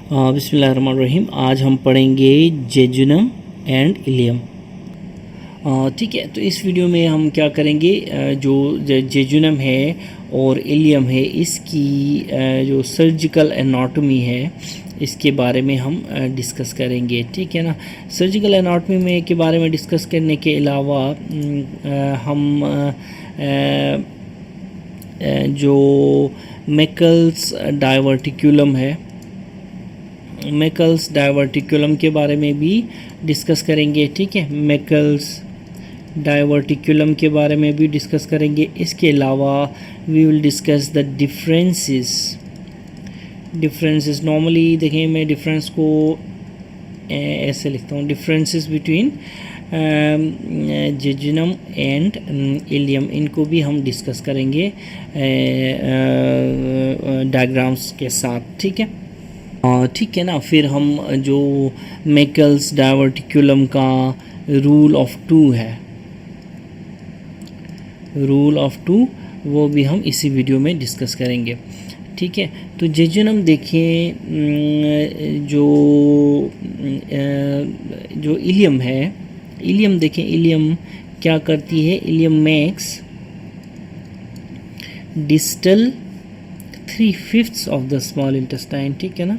बिस्मिल्लाहिर्रहमानिर्रहीम। आज हम पढ़ेंगे जेजुनम एंड इलियम। ठीक है, तो इस वीडियो में हम क्या करेंगे, जो जेजुनम है और इलियम है, इसकी जो सर्जिकल एनाटॉमी है इसके बारे में हम डिस्कस करेंगे। ठीक है ना। सर्जिकल एनाटॉमी में के बारे में डिस्कस करने के अलावा हम जो मैकल्स डाइवर्टिकुलम है, मैकल्स डाइवर्टिकुलम के बारे में भी डिस्कस करेंगे। ठीक है, मैकल्स डाइवर्टिकुलम के बारे में भी डिस्कस करेंगे। इसके अलावा we will discuss the differences. Normally देखें, मैं डिफरेंस को ऐसे लिखता हूँ, differences between jejunum and ileum, इनको भी हम डिस्कस करेंगे डायग्राम्स के साथ। ठीक है, ठीक है ना। फिर हम जो मैकल्स डाइवर्टिकुलम का रूल ऑफ टू है, रूल ऑफ टू, वो भी हम इसी वीडियो में डिस्कस करेंगे। ठीक है, तो जेजुनम देखें, जो इलियम है, इलियम देखें, इलियम क्या करती है, ileum makes distal 3/5 of the small intestine. ठीक है ना,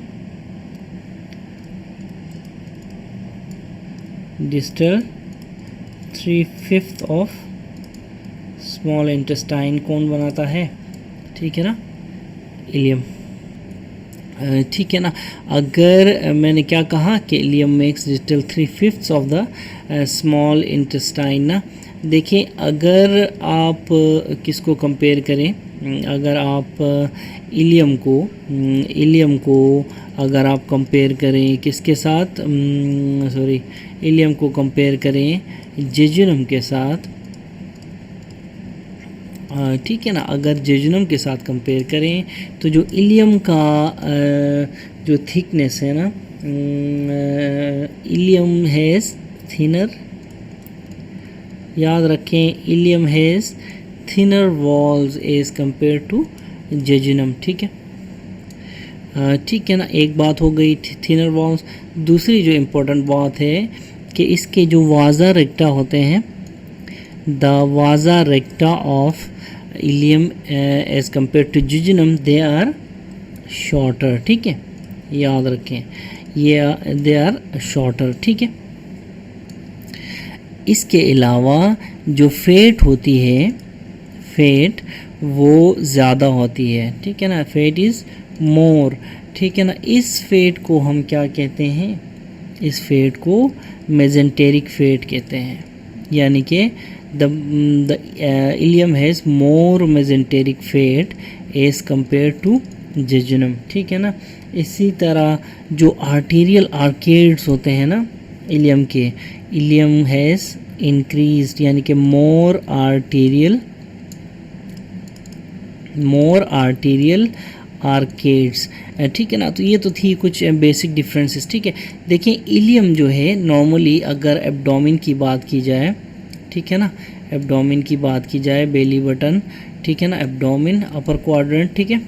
डिस्टल 3/5 ऑफ स्मॉल इंटेस्टाइन कौन बनाता है? ठीक है ना, इलियम। ठीक है ना। अगर मैंने क्या कहा कि ileum makes distal 3/5 of the small intestine ना, देखें, अगर आप किसको कंपेयर करें, अगर आप इलियम को अगर आप कंपेयर करें किसके साथ, इलियम को कंपेयर करें जेजुनम के साथ। ठीक है ना, अगर जेजुनम के साथ कंपेयर करें तो जो इलियम का जो थिकनेस है ना, इलियम हैज़ थिनर, याद रखें, ileum has thinner walls as compare to jejunum. ठीक है, ठीक है ना। एक बात हो गई थिनर वॉल्स। दूसरी जो इम्पोर्टेंट बात है कि इसके जो वाजा रेक्टा होते हैं, the vasa recta of ileum as compare to jejunum, they are shorter. ठीक है, याद रखें, ये दे आर शॉर्टर। ठीक है, इसके अलावा जो फेट होती है, फेट वो ज़्यादा होती है। ठीक है ना, फेट इज़ मोर। ठीक है ना, इस फेट को हम क्या कहते हैं, इस फेट को मेजेंटेरिक फेट कहते हैं, यानी कि the ilium has more mesenteric fat as compared to jejunum। ठीक है ना। इसी तरह जो आर्टेरियल आर्केड्स होते हैं ना इलियम के, इलियम हैज़ इंक्रीज्ड, यानी कि मोर आर्टेरियल आर्केड्स। ठीक है ना। तो ये तो थी कुछ बेसिक डिफरेंसेस। ठीक है, देखिए, इलियम जो है नॉर्मली अगर एब्डोमेन की बात की जाए, ठीक है ना, एब्डोमेन की बात की जाए, बेली बटन, ठीक है ना, एब्डोमेन, अपर क्वाड्रेंट, ठीक है,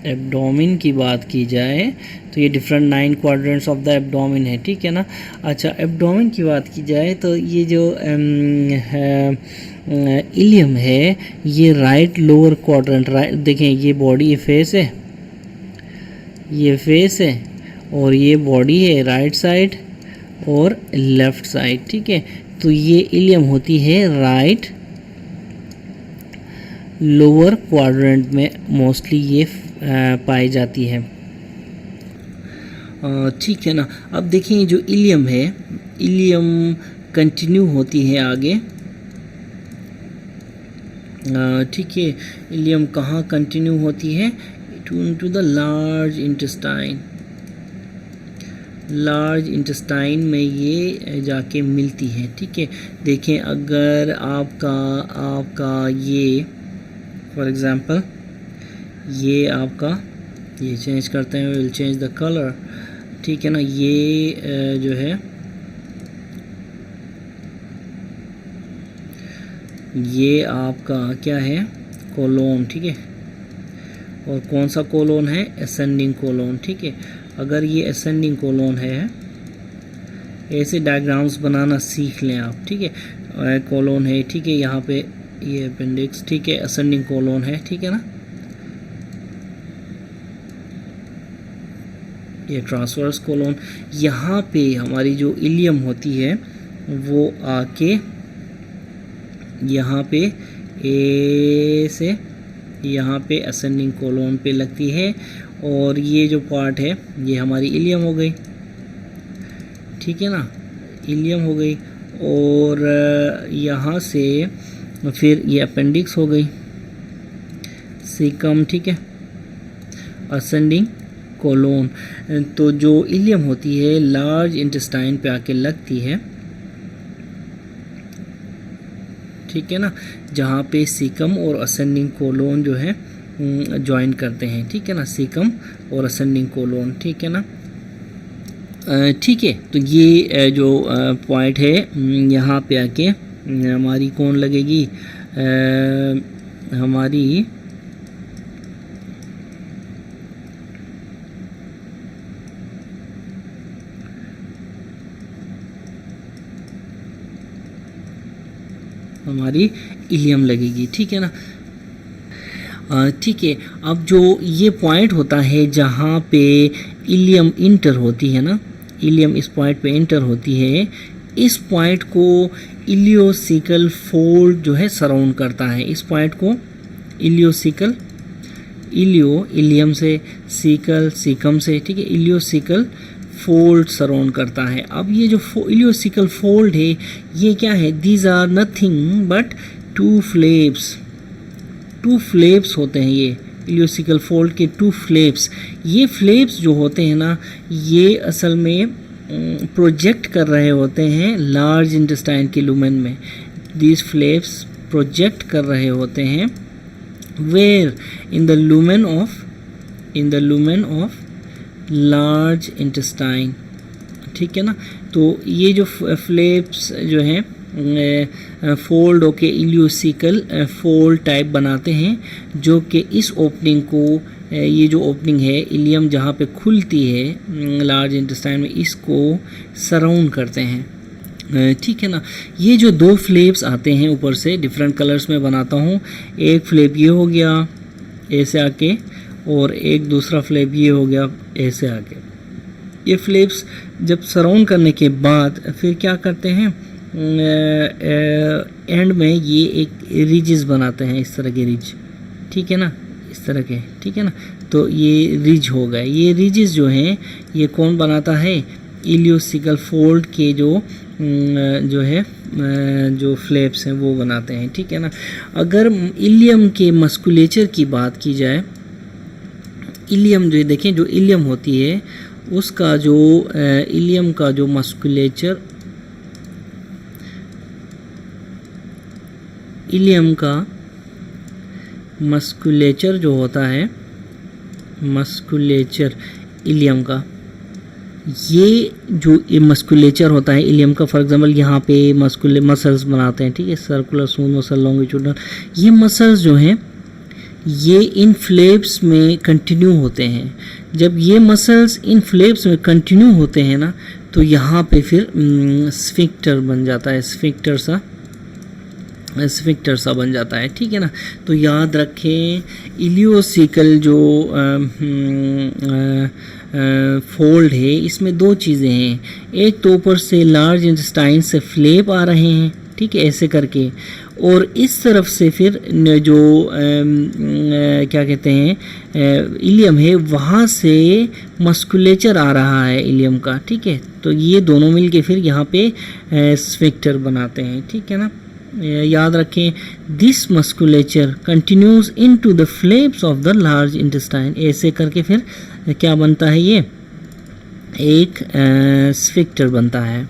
एब्डोमेन की बात की जाए तो ये different 9 quadrants of the abdomen है। ठीक है ना। अच्छा, एब्डोमेन की बात की जाए तो ये जो इलियम है, ये राइट लोअर क्वाड्रेंट, राइट, देखें, ये बॉडी, ये फेस है, ये फेस है, और ये बॉडी है राइट साइड और लेफ़्ट साइड। ठीक है, तो ये इलियम होती है राइट लोअर क्वाड्रेंट में, मोस्टली ये पाई जाती है। ठीक है ना। अब देखिए, जो इलियम है, इलियम कंटिन्यू होती है आगे। ठीक है, इलियम कहाँ कंटिन्यू होती है? To the large intestine, large intestine में ये जाके मिलती है। ठीक है, देखें, अगर आपका ये फॉर एग्ज़ाम्पल ये आपका, ये चेंज करते हैं, विल चेंज द कलर। ठीक है ना, ये जो है, ये आपका क्या है, कोलोन, ठीक है, और कौन सा कोलोन है, असेंडिंग कोलोन, ठीक है। अगर ये असेंडिंग कोलोन है, ऐसे डायग्राम्स बनाना सीख लें आप, ठीक है। कोलोन है, ठीक है, यहाँ पे ये अपेंडिक्स, ठीक है, असेंडिंग कोलोन है, ठीक है ना, ये ट्रांसवर्स कोलोन। यहाँ पे हमारी जो इलियम होती है वो आके यहाँ पे ए से यहाँ पे असेंडिंग कोलोन पे लगती है, और ये जो पार्ट है ये हमारी इलियम हो गई, ठीक है ना, इलियम हो गई। और यहाँ से फिर ये अपेंडिक्स हो गई, सीकम, ठीक है, असेंडिंग कोलोन। तो जो इलियम होती है लार्ज इंटेस्टाइन पे आके लगती है, ठीक है ना, जहाँ पे सीकम और असेंडिंग कोलोन जो है ज्वाइन करते हैं, ठीक है ना, सीकम और असेंडिंग कोलोन, ठीक है ना। ठीक है, तो ये जो पॉइंट है यहाँ पे आके हमारी कौन लगेगी, हमारी इलियम लगेगी, ठीक है ना। ठीक है, अब जो ये पॉइंट होता है जहाँ पे इलियम इंटर होती है ना, इलियम इस पॉइंट पे इंटर होती है, इस पॉइंट को इलियोसिकल फोल्ड जो है सराउंड करता है। इस पॉइंट को इलियोसिकल, इलियम से, सीकल, सीकम से, ठीक है, इलियोसिकल फोल्ड सराउंड करता है। अब ये जो इलियोसिकल फोल्ड है ये क्या है, these are nothing but two flaps होते हैं ये इलियोसिकल फोल्ड के टू फ्लेप्स। ये फ्लेप्स जो होते हैं ना, ये असल में प्रोजेक्ट कर रहे होते हैं लार्ज इंटेस्टाइन के लुमेन में। दीज फ्लेप्स प्रोजेक्ट कर रहे होते हैं where, in the lumen of large intestine, ठीक है ना। तो ये जो फ्लेप्स जो हैं फोल्ड होके इलियोसिकल फोल्ड टाइप बनाते हैं, जो कि इस ओपनिंग को, ये जो ओपनिंग है इलियम जहाँ पे खुलती है लार्ज इंटेस्टाइन में, इसको सराउंड करते हैं, ठीक है ना। ये जो दो फ्लेप्स आते हैं ऊपर से, डिफरेंट कलर्स में बनाता हूँ। एक फ्लेप ये हो गया ऐसे आके, और एक दूसरा फ्लेप ये हो गया ऐसे आके। ये फ्लेप्स जब सराउंड करने के बाद फिर क्या करते हैं, एंड में ये एक रिजेस बनाते हैं, इस तरह के रिज, ठीक है ना, इस तरह के, ठीक है ना। तो ये रिज हो गए। ये रिजेस जो हैं ये कौन बनाता है, इलियोसिकल फोल्ड के जो है जो फ्लेप्स हैं वो बनाते हैं, ठीक है ना। अगर इलियम के मस्कुलेचर की बात की जाए, इलियम जो देखें, जो इलियम होती है उसका जो इलियम का जो मस्कुलेचर, इलियम का मस्कुलेचर जो होता है, मस्कुलेचर इलियम का, ये जो मस्कुलेचर होता है इलियम का, फॉर एग्जांपल यहाँ पे मसल्स बनाते हैं, ठीक है, सर्कुलर, स्मूथ मसल, लॉन्गिट्यूडनल, ये मसल्स जो हैं ये इन फ्लेप्स में कंटिन्यू होते हैं। जब ये मसल्स इन फ्लेप्स में कंटिन्यू होते हैं ना, तो यहाँ पे फिर स्फिंक्टर बन जाता है, स्फिंक्टर सा बन जाता है, ठीक है ना। तो याद रखें, इलियोसिकल जो फोल्ड है इसमें दो चीज़ें हैं। एक तो ऊपर से लार्ज इंटेस्टाइन से फ्लेप आ रहे हैं, ठीक है, ऐसे करके, और इस तरफ से फिर जो क्या कहते हैं इलियम है, वहाँ से मस्कुलेचर आ रहा है इलियम का, ठीक है। तो ये दोनों मिलके फिर यहाँ पे स्फिंक्टर बनाते हैं, ठीक है ना। याद रखें, this musculature continues into the Phelps of the large intestine, ऐसे करके फिर क्या बनता है, ये एक स्फिंक्टर बनता है,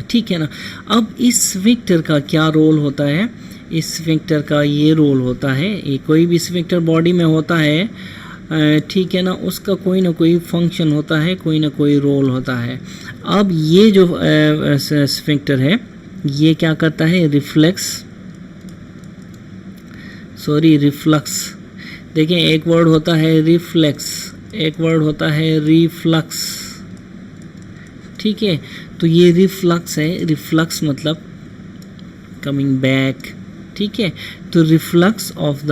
ठीक है ना। अब इस स्फिंक्टर का क्या रोल होता है, इस स्फिंक्टर का ये रोल होता है, ये कोई भी स्फिंक्टर बॉडी में होता है, ठीक है ना, उसका कोई ना कोई फंक्शन होता है, कोई ना कोई रोल होता है। अब ये जो स्फिंक्टर है ये क्या करता है, रिफ्लेक्स सॉरी रिफ्लक्स। देखें एक वर्ड होता है रिफ्लेक्स, एक वर्ड होता है रिफ्लक्स, ठीक है। तो ये रिफ्लक्स है, रिफ्लक्स मतलब कमिंग बैक, ठीक है। तो reflux of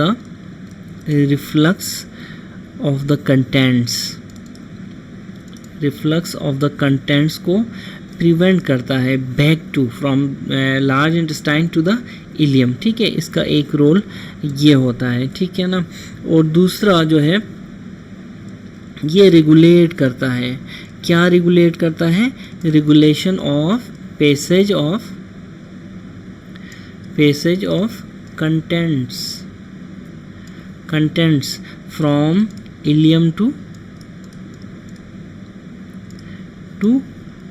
the contents, reflux of the contents को प्रिवेंट करता है back to from large intestine to the ileum, ठीक है। इसका एक रोल ये होता है, ठीक है ना। और दूसरा जो है ये रेगुलेट करता है, क्या रेगुलेट करता है? Regulation of passage of contents from ileum to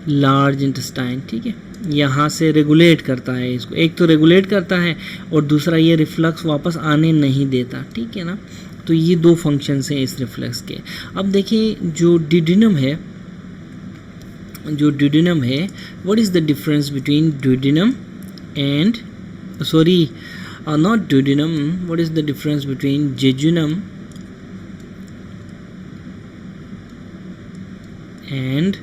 large intestine, ठीक है। यहाँ से रेगुलेट करता है इसको, एक तो रेगुलेट करता है और दूसरा ये रिफ्लक्स वापस आने नहीं देता, ठीक है ना। तो ये दो फंक्शंस हैं इस रिफ्लक्स के। अब देखिए जो ड्यूडेनम है, what is the difference between duodenum and not duodenum, what is the difference between jejunum and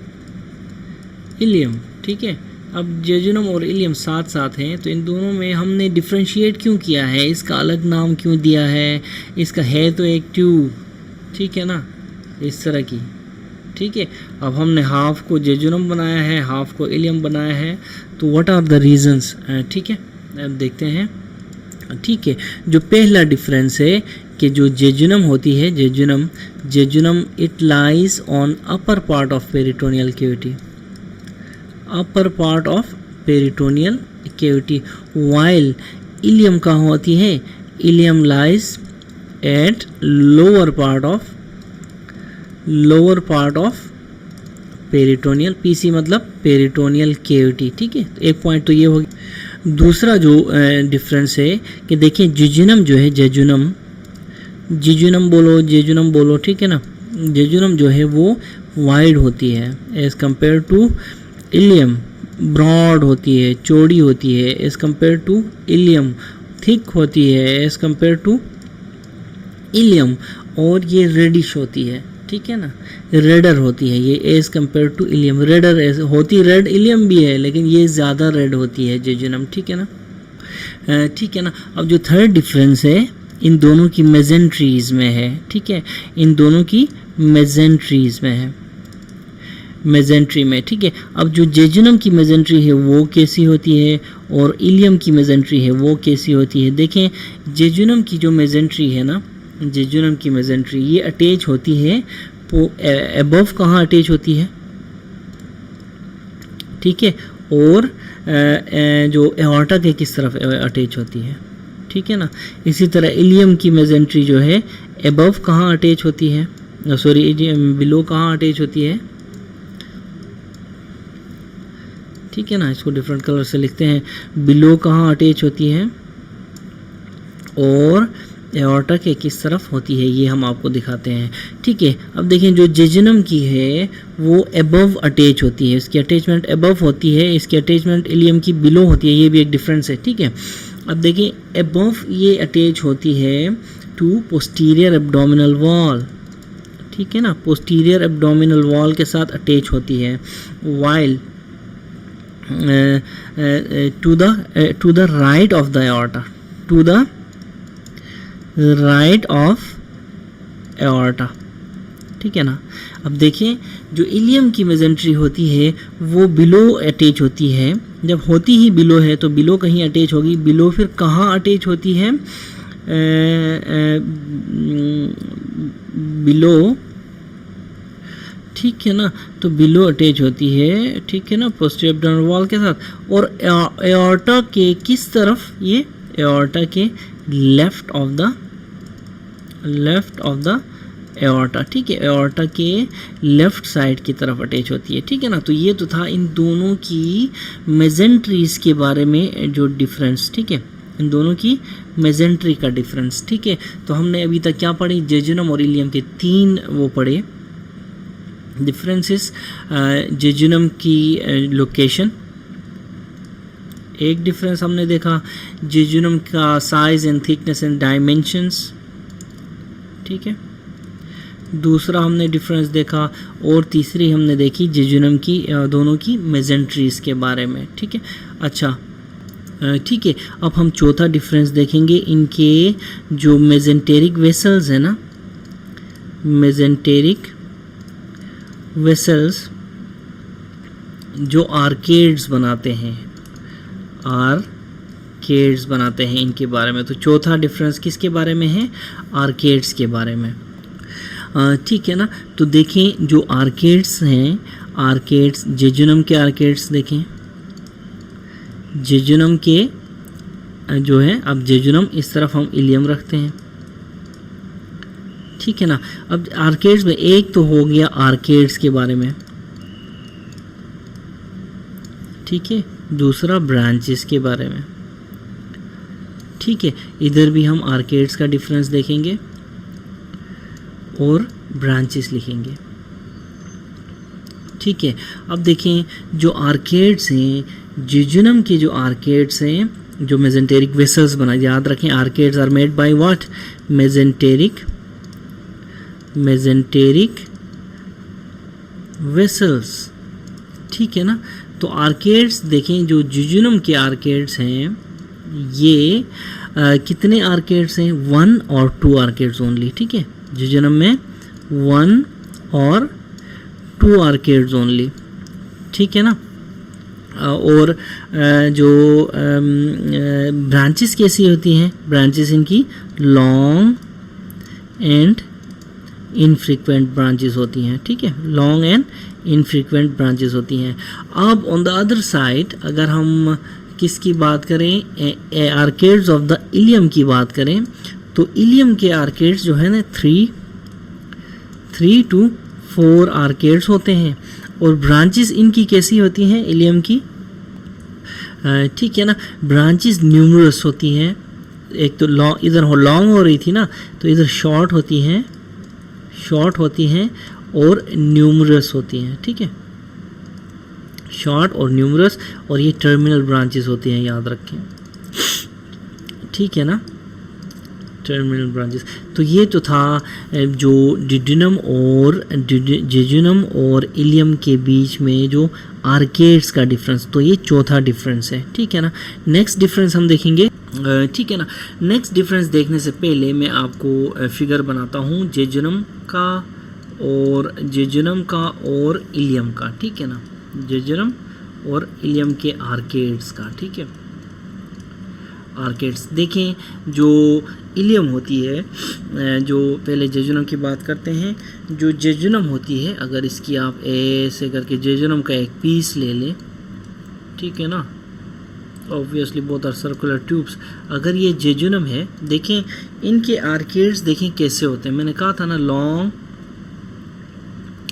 ilium, ठीक है। अब जेजुनम और इलियम साथ साथ हैं, तो इन दोनों में हमने डिफ्रेंशिएट क्यों किया है, इसका अलग नाम क्यों दिया है? इसका है तो एक ट्यूब, ठीक है ना, इस तरह की, ठीक है। अब हमने हाफ को जेजुनम बनाया है, हाफ को इलियम बनाया है, तो व्हाट आर द रीजंस, ठीक है। अब देखते हैं, ठीक है। जो पहला डिफरेंस है कि जो जेजुनम होती है, jejunum it lies on upper part of peritoneal cavity, upper part of peritoneal cavity, while ileum कहाँ होती है? Ileum lies at lower part of peritoneal, PC मतलब पेरिटोनियल कैविटी, ठीक है। तो एक पॉइंट तो ये हो गया। दूसरा जो डिफरेंस है कि देखिए जेजुनम जो है, जेजुनम बोलो, ठीक है ना। जेजुनम जो है वो वाइड होती है as compare to ileum, broad होती है, चौड़ी होती है as compare to ileum, thick होती है एज कंपेयर टू इलियम, और ये रेडिश होती है, ठीक है ना, रेडर होती है ये as compare to ileum. Redder होती रेड इलियम भी है, लेकिन ये ज़्यादा रेड होती है जेजुनम, ठीक है ना, ठीक है ना। अब जो थर्ड डिफरेंस है इन दोनों की मेजेंट्रीज में है, ठीक है, इन दोनों की मेजेंट्रीज में है, मेजेंट्री में, ठीक है। अब जो जेजुनम की मेजेंट्री है वो कैसी होती है और इलियम की मेजेंट्री है वो कैसी होती है? देखें जेजुनम की जो मेजेंट्री है ना, जेजुनम की मेजेंट्री ये अटैच होती है अबव, कहाँ अटैच होती है, ठीक है, और जो एओर्टा के किस तरफ अटैच होती है, ठीक है ना। इसी तरह इलियम की मेजेंट्री जो है अबव कहाँ अटैच होती है, सॉरी बिलो कहाँ अटैच होती है, ठीक है ना। इसको डिफरेंट कलर से लिखते हैं, बिलो कहाँ अटैच होती है और एओर्टा के किस तरफ होती है, ये हम आपको दिखाते हैं, ठीक है। अब देखें जो जेजुनम की है वो अबव अटैच होती है, इसकी अटैचमेंट अबव होती है, इसकी अटैचमेंट इलियम की बिलो होती है, ये भी एक डिफरेंस है, ठीक है। अब देखें अबव ये अटैच होती है टू पोस्टीरियर एब्डोमिनल वॉल, ठीक है ना, पोस्टीरियर एब्डोमिनल वॉल के साथ अटैच होती है, while to the right of the aorta, to the right of aorta, ठीक है ना। अब देखिए जो इलियम की मेजेंट्री होती है वो बिलो अटैच होती है, जब होती ही बिलो है तो बिलो कहीं अटैच होगी, बिलो फिर कहाँ अटैच होती है, बिलो, ठीक है ना, तो बिलो अटैच होती है, ठीक है ना, पोस्टीरियर एब्डोमिनल वॉल के साथ, और एओर्टा के किस तरफ, ये एओर्टा के लेफ्ट ऑफ द एओर्टा, ठीक है, एओर्टा के लेफ्ट साइड की तरफ अटैच होती है, ठीक है ना। तो ये तो था इन दोनों की मेजेंट्रीज के बारे में जो डिफरेंस, ठीक है, इन दोनों की मेजेंट्री का डिफरेंस, ठीक है। तो हमने अभी तक क्या पढ़ी, जेजुनम और इलियम के 3 वो पढ़े डिफरेंसेस, जेजुनम की लोकेशन, एक डिफरेंस हमने देखा जेजुनम का size and thickness and dimensions, ठीक है। दूसरा हमने डिफरेंस देखा, और तीसरी हमने देखी जेजुनम की दोनों की मेजेंट्रीज के बारे में, ठीक है। अच्छा ठीक है, अब हम चौथा डिफरेंस देखेंगे, इनके जो मेजेंटेरिक वेसल्स है ना, मेजेंटेरिक वेसल्स जो आर्केड्स बनाते हैं, आर्केड्स बनाते हैं, इनके बारे में। तो चौथा डिफरेंस किसके बारे में है? आर्केड्स के बारे में, ठीक है ना। तो देखें जो आर्केड्स हैं, आर्केड्स जेजुनम के आर्केड्स देखें, जेजुनम के जो है, अब जेजुनम इस तरफ हम इलियम रखते हैं, ठीक है ना। अब आर्केड्स में एक तो हो गया आर्केड्स के बारे में, ठीक है, दूसरा ब्रांचेस के बारे में, ठीक है। इधर भी हम आर्केड्स का डिफरेंस देखेंगे और ब्रांचेस लिखेंगे, ठीक है। अब देखें जो आर्केड्स हैं, जेजुनम के जो आर्केड्स हैं, जो मेजेंटेरिक वेसल्स बना, याद रखें arcades are made by what? Mesenteric vessels, ठीक है ना। तो आर्केड्स देखें, जो जेजुनम के आर्केड्स हैं, ये कितने आर्केड्स हैं? 1 और 2 आर्केड्स ओनली, ठीक है। जेजुनम में 1 और 2 आर्केड्स ओनली, ठीक है ना। और जो ब्रांचेस कैसी होती हैं? ब्रांचेस इनकी लॉन्ग एंड इनफ्रीक्वेंट ब्रांचेस होती हैं, ठीक है, लॉन्ग एंड इनफ्रीक्वेंट ब्रांचेस होती हैं। अब ऑन द अदर साइड अगर हम किसकी बात करें, आर्केड्स ऑफ द इलियम की बात करें, तो इलियम के आर्केड्स जो है ना 3 to 4 आर्केड्स होते हैं, और ब्रांचेस इनकी कैसी होती हैं इलियम की? ठीक है ना, ब्रांचेस न्यूमरस होती हैं। एक तो लॉन्ग, इधर लॉन्ग हो रही थी ना, तो इधर शॉर्ट होती हैं और न्यूमरस होती हैं, ठीक है, शॉर्ट और न्यूमरस, और ये टर्मिनल ब्रांचेस होती हैं, याद रखें, ठीक है ना, टर्मिनल ब्रांचेस। तो ये तो था जो जेजुनम और इलियम के बीच में जो आर्केड्स का डिफरेंस, तो ये चौथा डिफरेंस है, ठीक है ना। नेक्स्ट डिफरेंस हम देखेंगे, ठीक है ना। नेक्स्ट डिफरेंस देखने से पहले मैं आपको फिगर बनाता हूँ जेजुनम का और इलियम का, ठीक है ना, जेजुनम और इलियम के आर्केड्स का, ठीक है। आर्केड्स देखें, जो इलियम होती है, जो पहले जेजुनम की बात करते हैं, जो जेजुनम होती है, अगर इसकी आप ऐसे करके जेजुनम का एक पीस ले लें, ठीक है ना, obviously both are circular tubes. अगर ये जेजुनम है, देखें इनके आर्केड्स देखें कैसे होते हैं, मैंने कहा था ना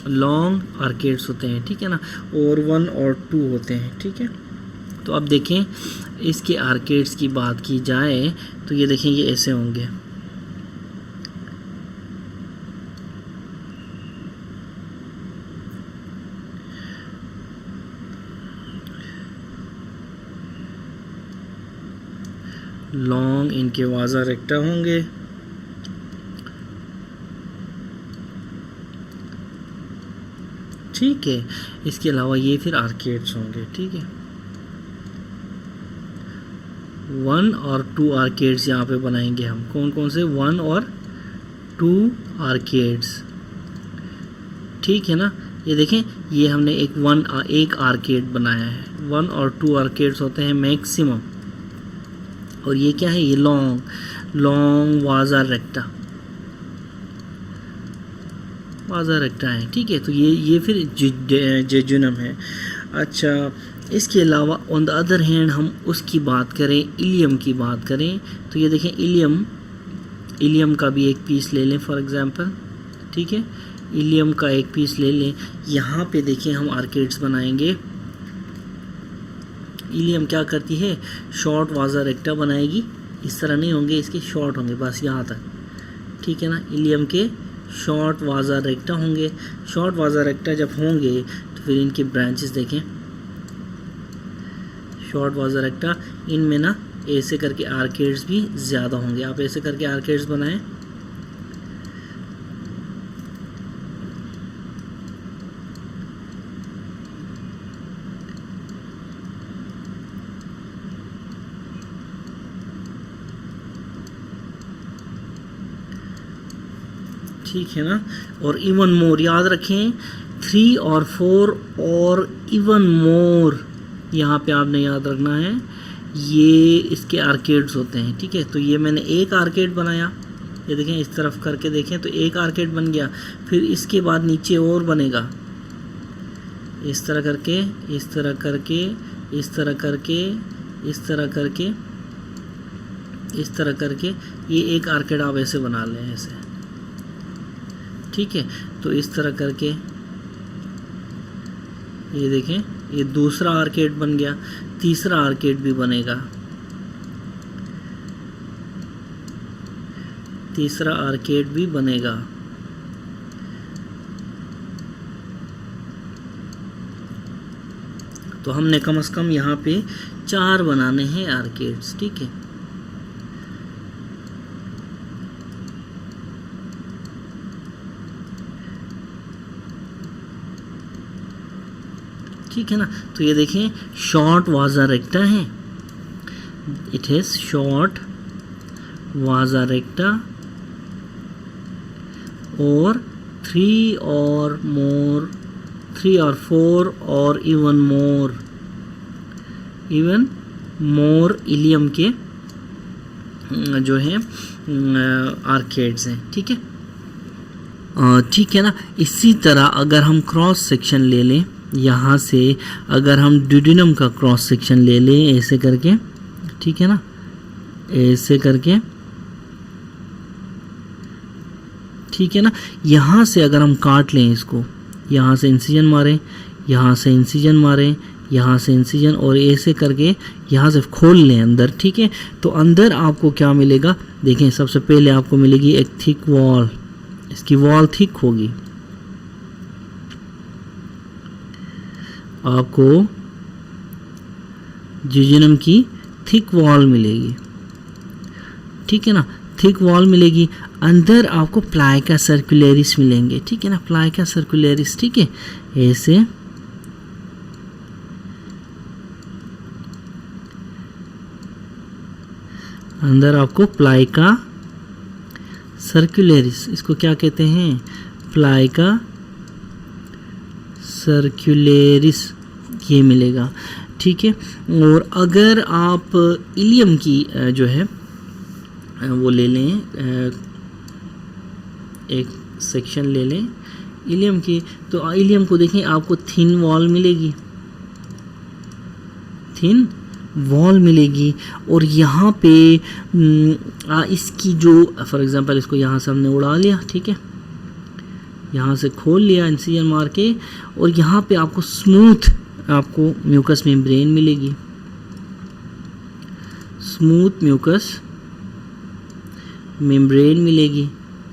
लॉन्ग आर्केड्स होते हैं, ठीक है ना, और 1 और 2 होते हैं, ठीक है। तो अब देखें इसके आर्केड्स की बात की जाए तो ये देखें ये ऐसे होंगे, लॉन्ग इनके वाजा रेक्टा होंगे, ठीक है। इसके अलावा ये फिर आर्केड्स होंगे, ठीक है, 1 और 2 आर्केड्स यहाँ पे बनाएंगे हम। कौन कौन से? 1 और 2 आर्केड्स, ठीक है ना। ये देखें, ये हमने एक आर्केड बनाया है, 1 और 2 आर्केड्स होते हैं मैक्सिमम। और ये क्या है? ये लॉन्ग वाजा रेक्टा है, ठीक है। तो ये फिर जेजुनम है। अच्छा, इसके अलावा ऑन द अदर हैंड हम उसकी बात करें, इलियम की बात करें, तो ये देखें इलियम का भी एक पीस ले लें फॉर एग्जांपल, ठीक है, इलियम का एक पीस ले लें। यहाँ पे देखें हम आर्केड्स बनाएंगे। इलियम क्या करती है? शॉर्ट वाजा रेक्टा बनाएगी, इस तरह नहीं होंगे इसके, शॉर्ट होंगे बस यहाँ तक, ठीक है ना। इलियम के शॉर्ट वाजा रेक्टा होंगे। शॉर्ट वाजा रेक्टा जब होंगे तो फिर इनके ब्रांचेस देखें, शॉर्ट वाजा रेक्टा, इनमें ना ऐसे करके आर्केड्स भी ज़्यादा होंगे। आप ऐसे करके आर्केड्स बनाएं। ठीक है ना। और इवन मोर याद रखें, 3 और 4 और इवन मोर यहाँ पे आपने याद रखना है, ये इसके आर्केड्स होते हैं। ठीक है, तो ये मैंने एक आर्केड बनाया, ये देखें इस तरफ करके देखें तो एक आर्केड बन गया। फिर इसके बाद नीचे और बनेगा, इस तरह करके, इस तरह करके, इस तरह करके, इस तरह करके, इस तरह करके, ये एक आर्केड आप ऐसे बना लें ऐसे। ठीक है, तो इस तरह करके ये देखें, ये दूसरा आर्केड बन गया, तीसरा आर्केड भी बनेगा, तीसरा आर्केड भी बनेगा। तो हमने कम से कम यहाँ पे 4 बनाने हैं आर्केड्स। ठीक है, ठीक है ना। तो ये देखें शॉर्ट वाजा रेक्टा है, इट इज शॉर्ट वाजा रेक्टा और 3 और मोर, 3 और 4 और इवन मोर इलियम के जो है आर्केड्स हैं। ठीक है, ठीक है ना। इसी तरह अगर हम क्रॉस सेक्शन ले लें यहाँ से, अगर हम ड्यूडेनम का क्रॉस सेक्शन ले लें ऐसे करके, ठीक है ना, ऐसे करके, ठीक है ना। यहाँ से अगर हम काट लें इसको, यहाँ से इंसिजन मारें, यहाँ से इंसिजन मारें, यहाँ से इंसिजन, और ऐसे करके यहाँ से खोल लें अंदर। ठीक है, तो अंदर आपको क्या मिलेगा, देखें सबसे पहले आपको मिलेगी एक थिक वॉल, इसकी वॉल थिक होगी, आपको जियोजेनम की थिक वॉल मिलेगी। ठीक है ना, थिक वॉल मिलेगी। अंदर आपको प्लाइका सर्कुलरिस मिलेंगे। ठीक है ना, प्लाइका सर्कुलरिस। ठीक है, ऐसे अंदर आपको प्लाइका सर्कुलरिस, इसको क्या कहते हैं, प्लाइका सर्कुलरिस, ये मिलेगा। ठीक है, और अगर आप इलियम की जो है वो ले लें, एक सेक्शन ले लें इलियम की, तो इलियम को देखें आपको थिन वॉल मिलेगी, थिन वॉल मिलेगी। और यहाँ पे इसकी जो फॉर एग्जांपल इसको यहाँ से हमने उड़ा लिया, ठीक है, यहाँ से खोल लिया इंसिजन मार के, और यहाँ पे आपको स्मूथ आपको म्यूकस मेम्ब्रेन मिलेगी, स्मूथ म्यूकस मेम्ब्रेन मिलेगी।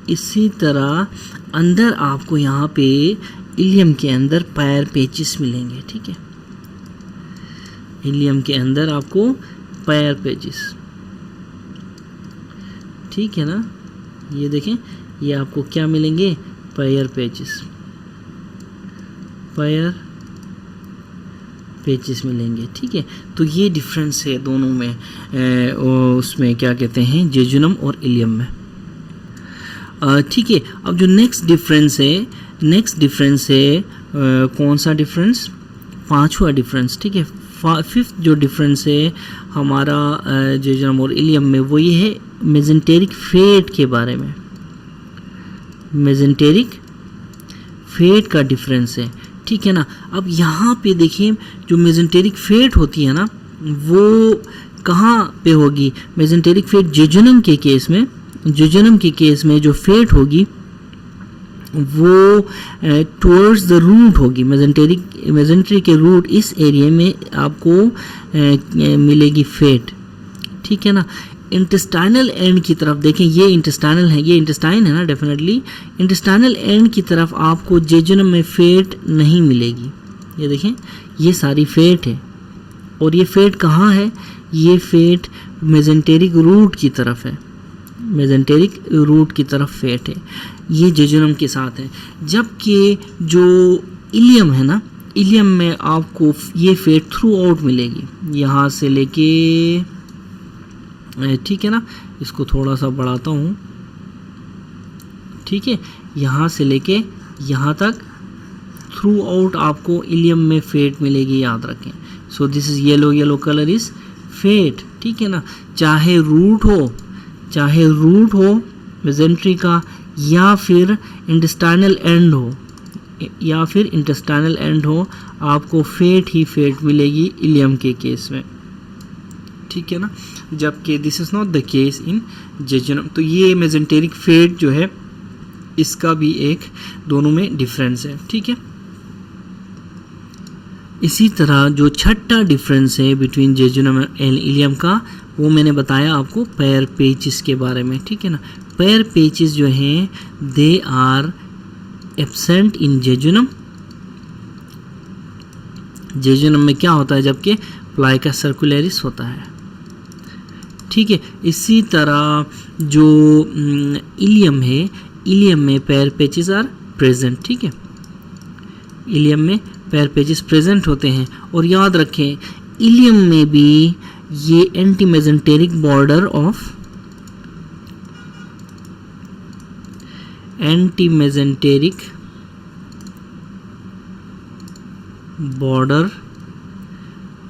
इसी तरह अंदर आपको यहाँ पे इलियम के अंदर पैर पेचिस मिलेंगे। ठीक है, इलियम के अंदर आपको पैर पेचिस, ठीक है ना। ये देखें, ये आपको क्या मिलेंगे, पैर पेचिस, पैर पेचिस मिलेंगे। ठीक है, तो ये डिफरेंस है दोनों में, उसमें क्या कहते हैं, जियोजेनम और इलियम में। ठीक है, अब जो नेक्स्ट डिफरेंस है कौन सा डिफरेंस, 5वां डिफरेंस। ठीक है, 5th जो डिफरेंस है हमारा जियोजेनम और इलियम में, वो ये है मेजेंटेरिक फेट के बारे में। मेजेंटेरिक फेट का डिफरेंस है। ठीक है ना। अब यहाँ पे देखिए, जो मेजेंटेरिक फेट होती है ना, वो कहाँ पे होगी, मेजेंटेरिक फेट जियोजेनम के केस में, जियोजेनम के केस में जो फेट होगी वो टुवर्ड्स द रूट होगी, मेजेंटेरिक के रूट, इस एरिया में आपको मिलेगी फेट। ठीक है ना। इंटेस्टाइनल एंड की तरफ देखें, ये इंटेस्टाइनल है, ये इंटेस्टाइन है ना, डेफिनेटली इंटेस्टाइनल एंड की तरफ आपको जियोजेनम में फेट नहीं मिलेगी। ये देखें, ये सारी फेट है, और ये फेट कहाँ है? ये फेट मेजेंटेरिक रूट की तरफ है, मेजेंटेरिक रूट की तरफ फेट है, ये जेजुनम के साथ है। जबकि जो इलियम है ना, इलियम में आपको ये फेट थ्रू आउट मिलेगी, यहाँ से लेके, ठीक है ना, इसको थोड़ा सा बढ़ाता हूँ, ठीक है, यहाँ से लेके यहाँ तक थ्रू आउट आपको इलियम में फेट मिलेगी, याद रखें। So this is yellow, yellow colour is fat, ठीक है ना। चाहे रूट हो मेजेंट्री का, या फिर इंटेस्टाइनल एंड हो, आपको फेट ही फेट मिलेगी इलियम के केस में, ठीक है ना। जबकि this is not the case in jejunum. तो ये मेजेंटेरिक फेट जो है, इसका भी एक दोनों में डिफरेंस है, ठीक है। इसी तरह जो छठा डिफरेंस है बिटवीन जेजुनम एंड इलियम का, वो मैंने बताया आपको पैर पेचिस के बारे में, ठीक है ना। पैर पेचिस जो हैं they are absent in jejunum. Jejunum में क्या होता है? जबकि प्लाइका सर्कुलरिस होता है, ठीक है। इसी तरह जो इलियम है, इलियम में पैर पेचिस आर प्रेजेंट, ठीक है। इलियम में पैर पेचिस प्रेजेंट होते हैं। और याद रखें, इलियम में भी ये एंटी मेजेंटेरिक बॉर्डर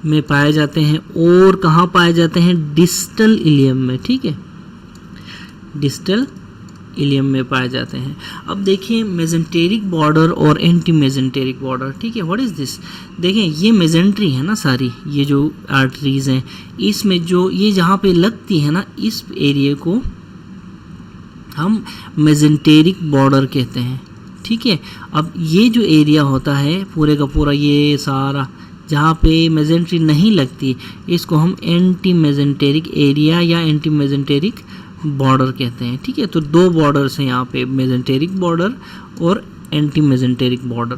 में पाए जाते हैं। और कहाँ पाए जाते हैं? डिस्टल इलियम में, ठीक है, डिस्टल इलियम में पाए जाते हैं। अब देखिए मेजेंटेरिक बॉर्डर और एंटी मेजेंटेरिक बॉर्डर, ठीक है। What is this? देखें, ये मेजेंट्री है ना सारी, ये जो आर्टरीज हैं, इसमें जो ये जहाँ पे लगती है ना, इस एरिया को हम मेजेंटेरिक बॉर्डर कहते हैं, ठीक है। अब ये जो एरिया होता है पूरे का पूरा, ये सारा जहाँ पे मेजेंट्री नहीं लगती, इसको हम एंटी मेजेंटेरिक एरिया या एंटी मेजेंटेरिक बॉर्डर कहते हैं, ठीक है। तो दो बॉर्डर्स हैं यहाँ पे, मेजेंटेरिक बॉर्डर और एंटी मेजेंटेरिक बॉर्डर,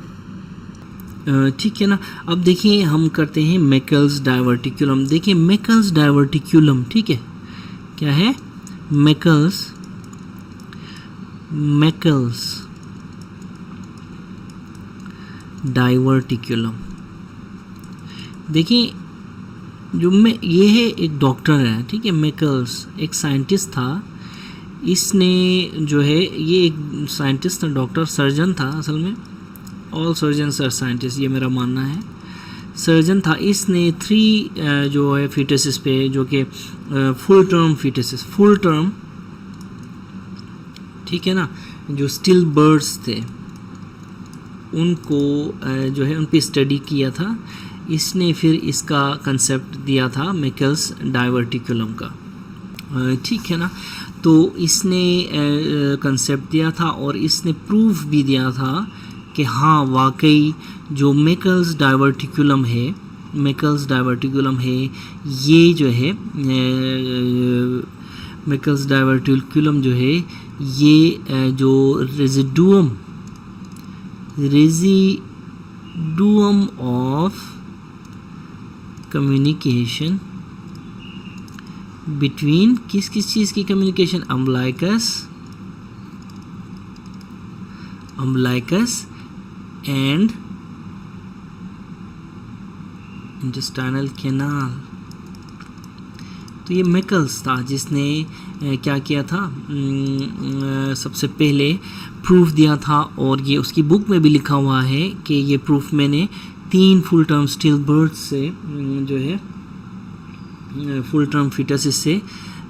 ठीक है ना। अब देखिए हम करते हैं मैकल्स डाइवर्टिकुलम। देखिए मैकल्स डाइवर्टिकुलम, ठीक है, क्या है? मैकल्स डाइवर्टिकुलम। देखिए जो मैं, ये है एक डॉक्टर है, ठीक है, मैकल्स एक साइंटिस्ट था। इसने जो है, ये एक साइंटिस्ट था, डॉक्टर, सर्जन था असल में। ऑल सर्जन्स आर साइंटिस्ट, ये मेरा मानना है। सर्जन था। इसने 3 जो है फीटसेस पे, जो कि फुल टर्म फीटसेस, फुल टर्म, ठीक है ना, जो स्टिल बर्ड्स थे, उनको जो है उन पे स्टडी किया था। इसने फिर इसका कंसेप्ट दिया था मैकल्स डाइवर्टिकुलम का, ठीक है ना। तो इसने कंसेप्ट दिया था और इसने प्रूफ भी दिया था कि हाँ वाकई जो मैकल्स डाइवर्टिकुलम है, ये जो है मैकल्स डाइवर्टिकुलम जो है, ये जो रेजिडुअम ऑफ कम्युनिकेशन बिटवीन किस चीज़ की communication? Umbilicus and intestinal canal. तो ये मैकल्स था जिसने क्या किया था, सबसे पहले प्रूफ दिया था। और ये उसकी बुक में भी लिखा हुआ है कि ये प्रूफ मैंने 3 फुल टर्म स्टिल बर्ड्स से जो है फुल टर्म फीटसेस से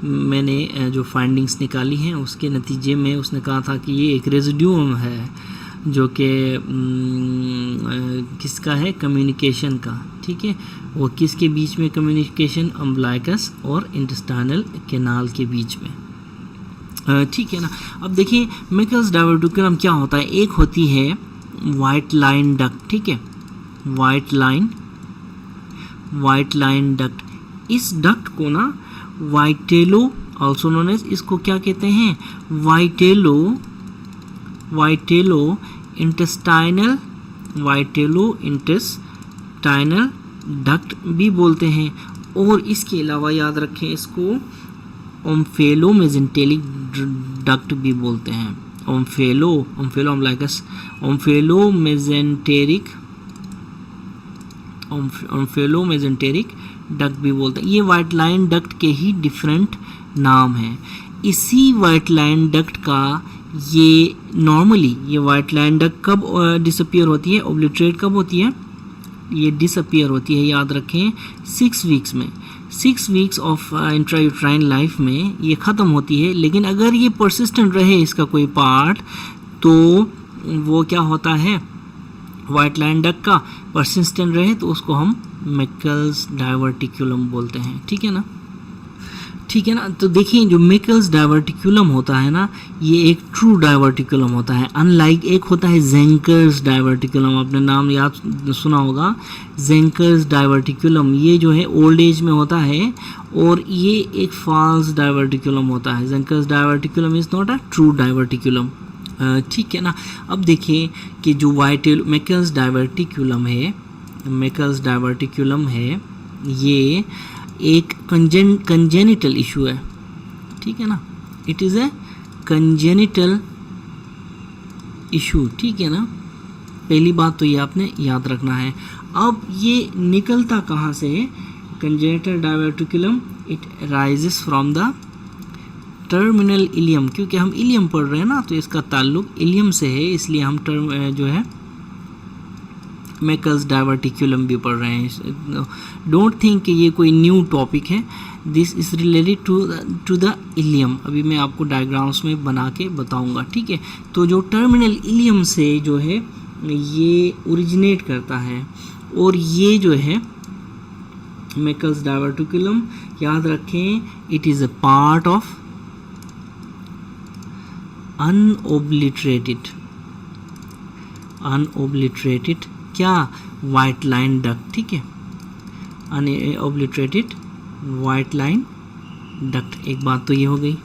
मैंने जो फाइंडिंग्स निकाली हैं, उसके नतीजे में उसने कहा था कि ये एक रेजिड्यूम है जो कि किसका है? कम्युनिकेशन का, ठीक है। वो किसके बीच में कम्युनिकेशन? अम्बलाइकस और इंटेस्टाइनल कैनाल के बीच में, ठीक है ना। अब देखिए मैकल्स डाइवर्टिकुलम क्या होता है? एक होती है वाइट लाइन डक्ट, ठीक है, वाइट लाइन डक्ट। इस डक्ट को ना वाइटेलो ऑल्सो नोन एज, इसको क्या कहते हैं? वाइटेलो इंटेस्टाइनल डक्ट भी बोलते हैं। और इसके अलावा याद रखें इसको ओम्फेलोमेसेंटेरिक डक्ट भी बोलते हैं। ओम्फेलोमेसेंटेरिक डक्ट भी बोलते हैं। ये व्हाइट लाइन डक्ट के ही डिफरेंट नाम हैं। इसी व्हाइट लाइन डक्ट का ये नॉर्मली ये व्हाइट लाइन डक्ट कब डिसअपियर होती है, ओब्लिटरेट कब होती है, ये डिसअपियर होती है, याद रखें 6 वीक्स में। 6 वीक्स ऑफ इंट्रायूट्राइन लाइफ में ये ख़त्म होती है। लेकिन अगर ये परसिस्टेंट रहे इसका कोई पार्ट, तो वो क्या होता है, व्हाइट लाइन डक्ट का परसिस्टेंट रहे तो उसको हम मेकल्स डाइवर्टिकुलम बोलते हैं। ठीक है ना, ठीक है ना। तो देखिए जो मेकल्स डाइवर्टिकुलम होता है ना, ये एक ट्रू डाइवर्टिकुलम होता है। अनलाइक एक होता है ज़ेंकर्स डाइवर्टिकुलम, आपने नाम याद सुना होगा ज़ेंकर्स डाइवर्टिकुलम। ये जो है ओल्ड एज में होता है और ये एक फॉल्स डाइवर्टिकुलम होता है। Zenker's diverticulum is not a true diverticulum. ठीक है ना। अब देखिए कि जो मेकल्स डाइवर्टिकुलम है ये एक कंजेनिटल इशू है। ठीक है ना, it is a congenital issue. ठीक है ना, पहली बात तो ये आपने याद रखना है। अब ये निकलता कहाँ से, congenital diverticulum it rises from the terminal ileum. क्योंकि हम इलियम पढ़ रहे हैं ना, तो इसका ताल्लुक इलियम से है, इसलिए हम जो है मेकल्स डाइवर्टिकुलम भी पढ़ रहे हैं। डोंट थिंक कि ये कोई न्यू टॉपिक है, this is related to the ileum. अभी मैं आपको डायग्राम्स में बना के बताऊंगा। ठीक है, तो जो टर्मिनल इलियम से जो है ये ओरिजिनेट करता है और ये जो है मेकल्स डाइवर्टिकुलम, याद रखें it is a part of unobliterated क्या, वाइट लाइन डक्ट। ठीक है, अनओब्लिटरेटेड वाइट लाइन डक्ट। एक बात तो ये हो गई।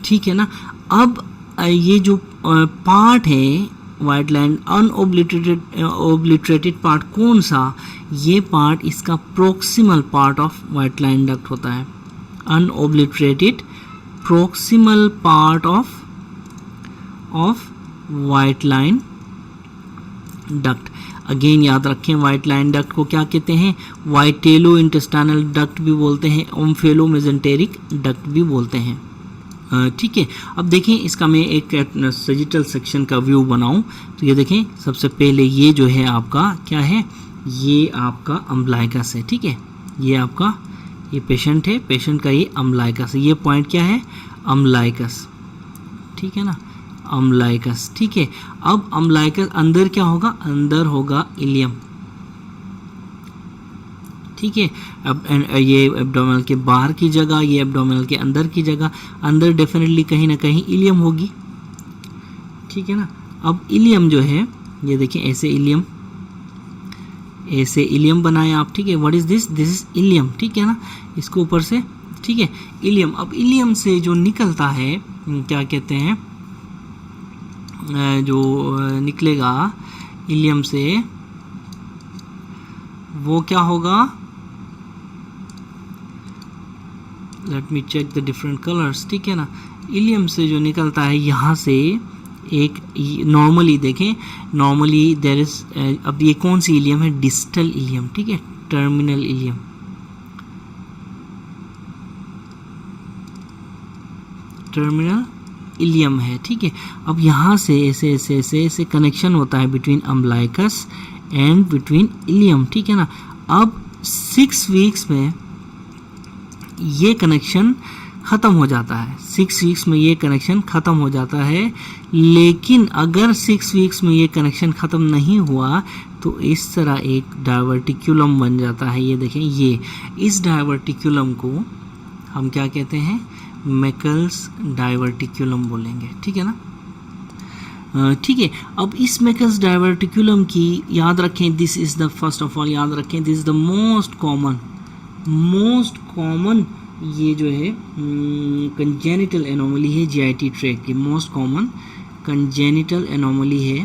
ठीक है ना। अब ये जो पार्ट है वाइट लाइन ओब्लिटरेटेड पार्ट कौन सा, ये पार्ट इसका proximal part of vitelline duct होता है। Unobliterated proximal part of vitelline duct. Again याद रखें वाइट लाइन डक्ट को क्या कहते हैं, वाइटेलो इंटेस्टाइनल डक्ट भी बोलते हैं, ओम्फेलोमेसेंटेरिक डक्ट भी बोलते हैं। ठीक है, अब देखें इसका मैं एक सजिटल सेक्शन का व्यू बनाऊं तो ये देखें, सबसे पहले ये जो है आपका क्या है, ये आपका अम्ब्लाइकस है। ठीक है, ये आपका ये पेशेंट है, पेशेंट का ये अम्ब्लाइकस है, ये पॉइंट क्या है, अम्ब्लाइकस। ठीक है ना, अम्ब्लाइकस। ठीक है, अब अम्ब्लाइकस अंदर क्या होगा, अंदर होगा इलियम। ठीक है, अब ये एब्डोमिनल के बाहर की जगह, ये एब्डोमिनल के अंदर की जगह, अंदर डेफिनेटली कहीं ना कहीं इलियम होगी। ठीक है ना। अब इलियम जो है ये देखिए ऐसे इलियम बनाए आप। ठीक है, what is this, this is ilium. ठीक है ना, इसको ऊपर से, ठीक है, इलियम। अब इलियम से जो निकलता है क्या कहते हैं, जो निकलेगा इलियम से वो क्या होगा, let me check the different colours. ठीक है ना, इलियम से जो निकलता है यहाँ से एक नॉर्मली देखें, नॉर्मली देयर इज, अब ये कौन सी इलियम है, डिस्टल इलियम। ठीक है, टर्मिनल इलियम, टर्मिनल इलियम है। ठीक है, अब यहाँ से ऐसे ऐसे ऐसे ऐसे कनेक्शन होता है between umbilicus and between ileum. ठीक है ना। अब 6 वीक्स में ये कनेक्शन ख़त्म हो जाता है, 6 वीक्स में ये कनेक्शन ख़त्म हो जाता है। लेकिन अगर 6 वीक्स में ये कनेक्शन ख़त्म नहीं हुआ तो इस तरह एक डाइवर्टिकुलम बन जाता है। ये देखें, ये इस डाइवर्टिकुलम को हम क्या कहते हैं, मेकल्स डाइवर्टिकुलम बोलेंगे। ठीक है ना। ठीक है, अब इस मेकल्स डाइवर्टिकुलम की याद रखें, this is the first of all याद रखें, this is the most common ये जो है कंजेनिटल एनोमली है जीआईटी ट्रैक्ट की, मोस्ट कॉमन कंजेनिटल एनोमली है,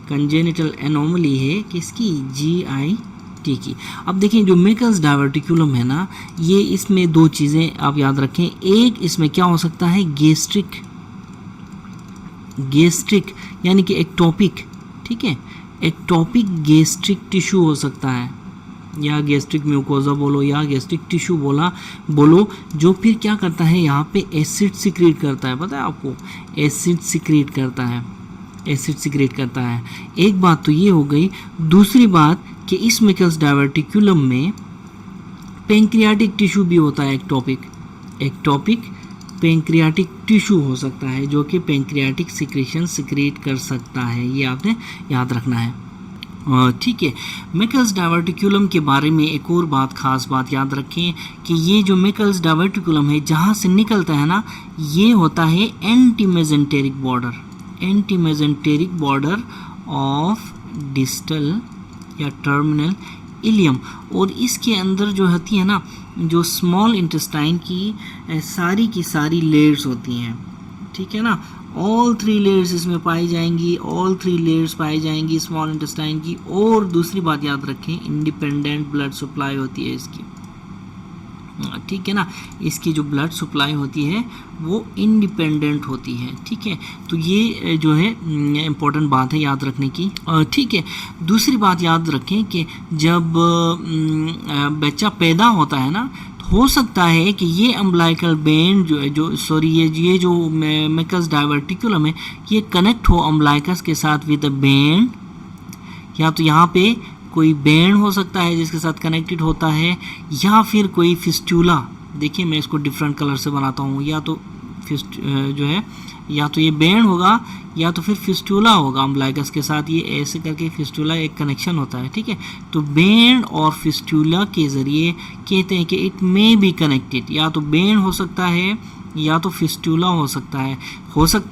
कंजेनिटल एनोमली है किसकी, जीआईटी ठीक है। अब देखें जो मेकल्स डायवर्टिकुलम है ना, ये इसमें दो चीज़ें आप याद रखें। एक इसमें क्या हो सकता है, गैस्ट्रिक यानी कि एक्टोपिक, ठीक है, एक्टोपिक गैस्ट्रिक टिश्यू हो सकता है, या गैस्ट्रिक म्यूकोजा बोलो या गैस्ट्रिक टिश्यू बोलो, जो फिर क्या करता है, यहाँ पे एसिड सिक्रीट करता है। पता है आपको, एसिड सिक्रीट करता है। एक बात तो ये हो गई। दूसरी बात कि इस मेकल्स डायवर्टिकुलम में पेंक्रियाटिक टिश्यू भी होता है, एक्टोपिक पेंक्रियाटिक टिश्यू हो सकता है, जो कि पेंक्रियाटिक सिक्रेशन सिक्रेट कर सकता है। ये आपने याद रखना है, ठीक है। मेकल्स डायवर्टिकुलम के बारे में एक और खास बात याद रखें कि ये जो मेकल्स डायवर्टिकुलम है, जहाँ से निकलता है ना, ये होता है anti mesenteric border of distal या टर्मिनल इलियम। और इसके अंदर जो होती है ना, जो स्मॉल इंटेस्टाइन की सारी की सारी लेयर्स होती हैं, ठीक है ना, ऑल 3 लेयर्स इसमें पाई जाएंगी स्मॉल इंटेस्टाइन की। और दूसरी बात याद रखें, इंडिपेंडेंट ब्लड सप्लाई होती है इसकी, ठीक है ना, इसकी जो ब्लड सप्लाई होती है वो इंडिपेंडेंट होती है, ठीक है। तो ये जो है इम्पोर्टेंट बात है याद रखने की, ठीक है। दूसरी बात याद रखें कि जब बच्चा पैदा होता है ना, हो सकता है कि ये अम्बलाइकल बेंड ये जो मेकल्स डायवर्टिकुलम है, ये कनेक्ट हो अम्बलाइकस के साथ विद अ बेंड, या तो यहाँ पे कोई बेंड हो सकता है जिसके साथ कनेक्टेड होता है, या फिर कोई फिस्टूला। देखिए मैं इसको डिफरेंट कलर से बनाता हूँ, या तो या तो ये बेंड होगा या तो फिर फिस्टूला होगा अम्बलाइकस के साथ। ये ऐसे करके फिस्टूला एक कनेक्शन होता है, ठीक है। तो बेंड और फिस्टूला के ज़रिए कहते हैं कि इट मे बी कनेक्टेड, या तो बेंड हो सकता है या तो फिस्टूला हो सकता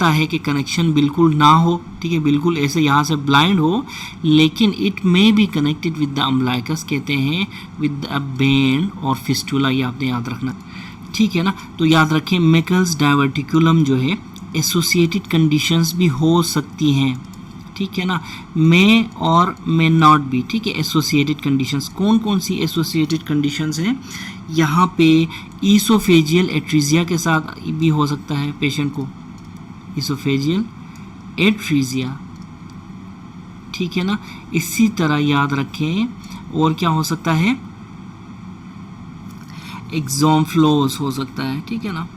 है कि कनेक्शन बिल्कुल ना हो, ठीक है, बिल्कुल ऐसे यहाँ से ब्लाइंड हो, लेकिन it may be connected with the umbilicus, कहते हैं विद अ बेंड और फिस्टूला। ये आपने याद रखना, ठीक है ना। तो याद रखें मेकल्स डायवर्टिकुलम जो है एसोसिएटेड कंडीशंस भी हो सकती हैं, ठीक है ना, मे और मे नॉट भी, ठीक है। एसोसिएटेड कंडीशंस कौन कौन सी एसोसिएटेड कंडीशंस हैं, यहाँ पे ईसोफेजियल एट्रीजिया के साथ भी हो सकता है पेशेंट को, ईसोफेजियल एट्रीजिया, ठीक है ना। इसी तरह याद रखें और क्या हो सकता है, एक्सोम्फ्लोस हो सकता है, ठीक है ना,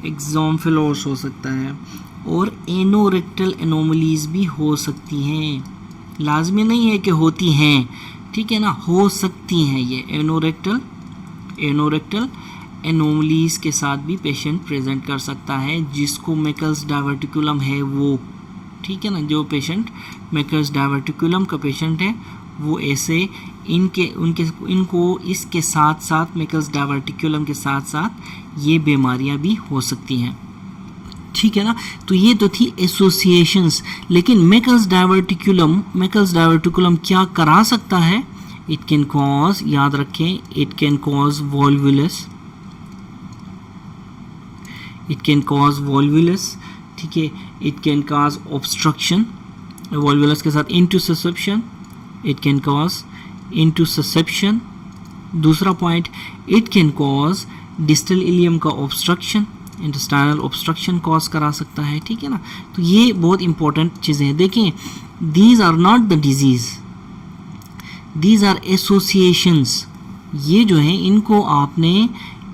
एक्सोम्फ्लोस हो सकता है। और एनोरेक्टल एनोमलीज भी हो सकती हैं, लाजमी नहीं है कि होती हैं, ठीक है ना, हो सकती हैं। ये एनोरेक्टल एनोमलीज के साथ भी पेशेंट प्रेजेंट कर सकता है जिसको मेकल्स डायवर्टिकुलम है वो, ठीक है ना। जो पेशेंट मेकल्स डायवर्टिकुलम का पेशेंट है वो ऐसे इनको इसके साथ साथ मेकल्स डायवर्टिकुलम के साथ साथ ये बीमारियां भी हो सकती हैं, ठीक है ना। तो ये तो थी एसोसिएशंस। लेकिन मेकल्स डायवर्टिकुलम क्या करा सकता है, इट कैन कॉज, याद रखें, इट कैन कॉज वॉल्वुलस, ठीक है। It can cause obstruction, volvulus के साथ intussusception, it can cause intussusception. दूसरा point, it can cause distal ileum का ऑब्स्ट्रक्शन, इंटेस्टाइनल ऑब्स्ट्रक्शन कॉज करा सकता है, ठीक है ना। तो ये बहुत इंपॉर्टेंट चीज़ें हैं। देखें, these are not the disease, these are associations. ये जो है इनको आपने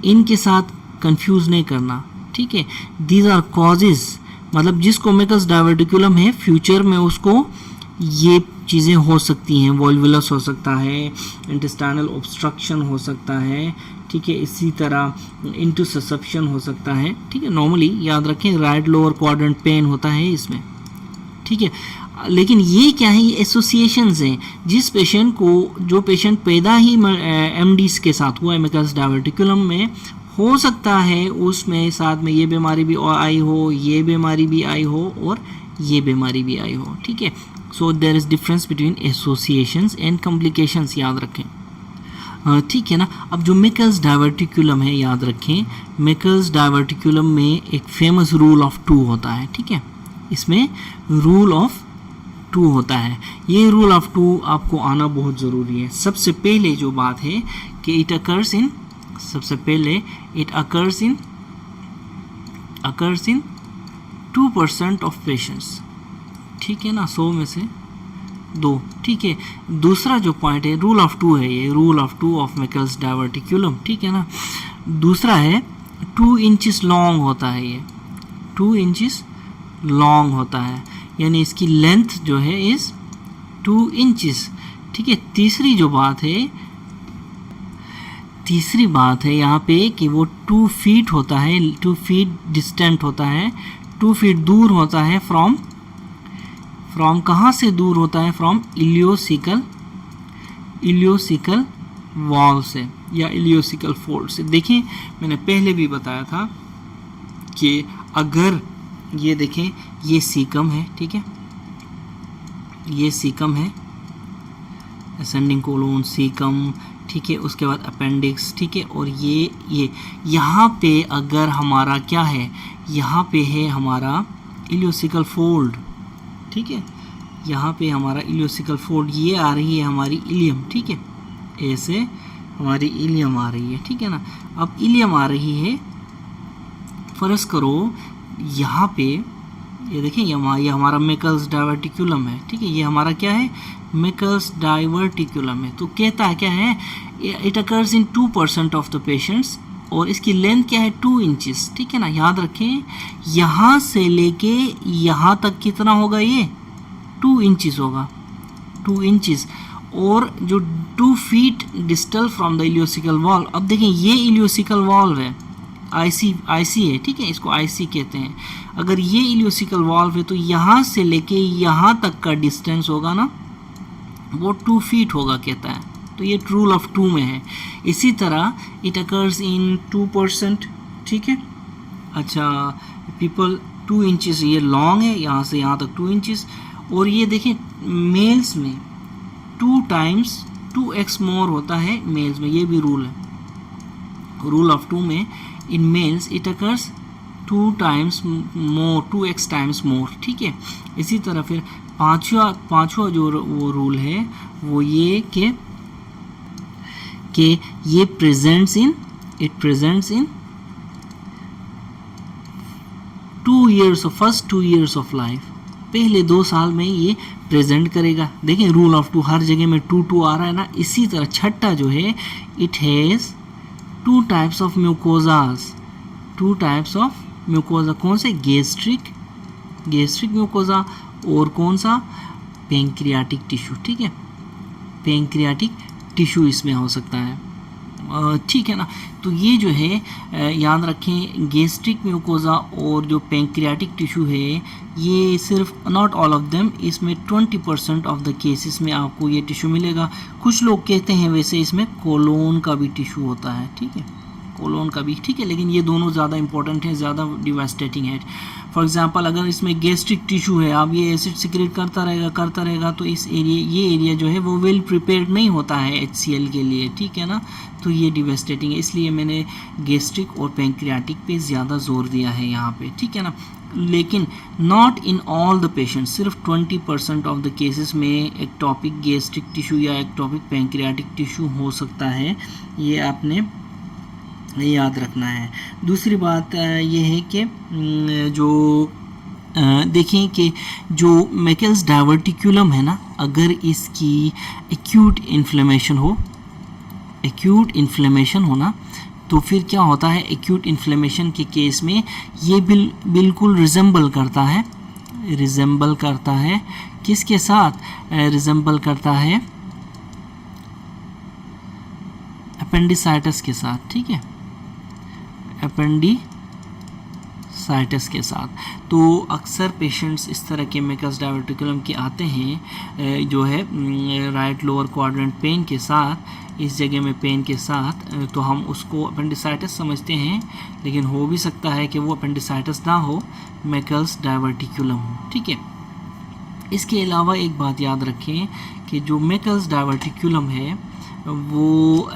इनके साथ कंफ्यूज नहीं करना, ठीक है। दीज आर कॉजेज, मतलब जिसको मेकल्स डायवर्टिकुलम है फ्यूचर में उसको ये चीज़ें हो सकती हैं, वॉल्वुलस हो सकता है, इंटेस्टाइनल ऑब्स्ट्रक्शन हो सकता है, ठीक है। इसी तरह इंटुससेप्शन हो सकता है, ठीक है। नॉर्मली याद रखें राइट लोअर क्वाड्रेंट पेन होता है इसमें, ठीक है। लेकिन ये क्या है, ये एसोसिएशंस हैं। जिस पेशेंट को, जो पेशेंट पैदा ही एमडीज के साथ हुआ है मेकल्स डायवर्टिकुलम में, हो सकता है उसमें साथ में ये बीमारी भी आई हो, ये बीमारी भी आई हो और ये बीमारी भी आई हो, ठीक है। So there is difference between associations and complications, याद रखें, ठीक है ना। अब जो मेकल्स डायवर्टिकुलम है, याद रखें, मेकल्स डायवर्टिकुलम में एक फेमस रूल ऑफ 2 होता है, ठीक है। इसमें रूल ऑफ 2 होता है। ये रूल ऑफ 2 आपको आना बहुत ज़रूरी है। सबसे पहले जो बात है कि it occurs in 2% of patients, ठीक है ना, 100 में से 2, ठीक है। दूसरा जो पॉइंट है रूल ऑफ 2 है, ये रूल ऑफ 2 ऑफ मैकल्स डायवर्टिकुलम, ठीक है ना। दूसरा है 2 इंचेस लॉन्ग होता है, ये 2 इंचेस लॉन्ग होता है, यानी इसकी लेंथ जो है इज़ 2 इंचेस, ठीक है। तीसरी बात है यहाँ पे कि वो 2 फीट होता है, 2 फीट डिस्टेंट होता है, 2 फीट दूर होता है फ्रॉम कहाँ से दूर होता है, फ्रॉम इलियोसिकल वॉल से या इलियोसिकल फोल्ड से। देखें मैंने पहले भी बताया था कि अगर ये देखें ये सीकम है, ठीक है, ये सीकम है, असेंडिंग कोलोन सीकम, ठीक है, उसके बाद अपेंडिक्स, ठीक है, और ये यहाँ पे अगर हमारा क्या है, यहाँ पे है हमारा इलियोसिकल फोल्ड, ठीक है, यहाँ पे हमारा इलियोसिकल फोल्ड, ये आ रही है हमारी इलियम, ठीक है, ऐसे हमारी इलियम आ रही है, ठीक है ना। अब इलियम आ रही है, फर्ज करो यहाँ पे ये देखें ये हमारा मैकल्स डायवर्टिकुलम है, ठीक है, ये हमारा क्या है, मैकल्स डायवर्टिकुलम है। तो कहता है क्या है, it occurs in 2% of the patients, और इसकी लेंथ क्या है 2 इंचेस, ठीक है ना। याद रखें यहाँ से लेके यहाँ तक कितना होगा, ये 2 इंचेस होगा, 2 इंचेस, और जो 2 feet distal from the ileocaecal wall. अब देखें ये इलियोसिकल वॉल है, आईसी है, ठीक है, इसको आईसी कहते हैं। अगर ये इलियोसिकल वॉल्व है तो यहाँ से लेके यहाँ तक का डिस्टेंस होगा ना, वो 2 फीट होगा कहता है। तो ये रूल ऑफ 2 में है। इसी तरह इट अकर्स इन 2%, ठीक है। अच्छा पीपल 2 इंचेस ये लॉन्ग है, यहाँ से यहाँ तक 2 इंचेस, और ये देखें मेल्स में 2x मोर होता है मेल्स में, ये भी रूल है, रूल ऑफ 2 में। In males it occurs 2x times more, ठीक है। इसी तरह फिर पांचवा जो वो रूल है वो ये कि ये presents in 2 years of first 2 years of life, पहले 2 साल में ये प्रेजेंट करेगा। देखें रूल ऑफ 2 हर जगह में 2 आ रहा है ना। इसी तरह छठा जो है, it has 2 types of mucosas, 2 types of mucosa, कौन से, गैस्ट्रिक म्यूकोजा, और कौन सा, पैंक्रियाटिक टिश्यू, ठीक है, पैंक्रियाटिक टिश्यू इसमें हो सकता है, ठीक है ना। तो ये जो है याद रखें, गैस्ट्रिक म्यूकोजा और जो पैंक्रियाटिक टिश्यू है, ये सिर्फ नॉट ऑल ऑफ देम, इसमें 20% ऑफ द केसेस में आपको ये टिश्यू मिलेगा। कुछ लोग कहते हैं वैसे इसमें कोलोन का भी टिश्यू होता है, ठीक है, कोलोन का भी, ठीक है, लेकिन ये दोनों ज़्यादा इंपॉर्टेंट है, ज़्यादा डिवास्टेटिंग है। फॉर एग्जांपल अगर इसमें गैस्ट्रिक टिश्यू है, अब ये एसिड सिक्रेट करता रहेगा तो ये एरिया जो है वो वेल प्रिपेयर्ड नहीं होता है HCl के लिए, ठीक है ना। तो ये डिवास्टेटिंग है, इसलिए मैंने गैस्ट्रिक और पैंक्रियाटिक पे ज़्यादा जोर दिया है यहाँ पे, ठीक है ना। लेकिन not in all the patients, सिर्फ 20% ऑफ द केसेस में एक्टोपिक गैस्ट्रिक टिश्यू या एक्टोपिक पैंक्रियाटिक टिश्यू हो सकता है, ये आपने याद रखना है। दूसरी बात ये है कि जो देखें कि जो मैकल्स डायवर्टिकुलम है ना, अगर इसकी एक्यूट इन्फ्लेमेशन हो ना, तो फिर क्या होता है, एक्यूट इन्फ्लेमेशन के केस में ये बिल्कुल रिजेंबल करता है किसके साथ, रिजेंबल करता है अपेंडिसाइटिस के साथ, ठीक है, अपेंडिसाइटिस के साथ। तो अक्सर पेशेंट्स इस तरह के मैकल्स डायवर्टिकुलम के आते हैं जो है राइट लोअर क्वाड्रेंट पेन के साथ, इस जगह में पेन के साथ, तो हम उसको अपेंडिसाइटिस समझते हैं, लेकिन हो भी सकता है कि वो अपेंडिसाइटिस ना हो, मैकल्स डायवर्टिकुलम हो, ठीक है। इसके अलावा एक बात याद रखें कि जो मैकल्स डायवर्टिकुलम है वो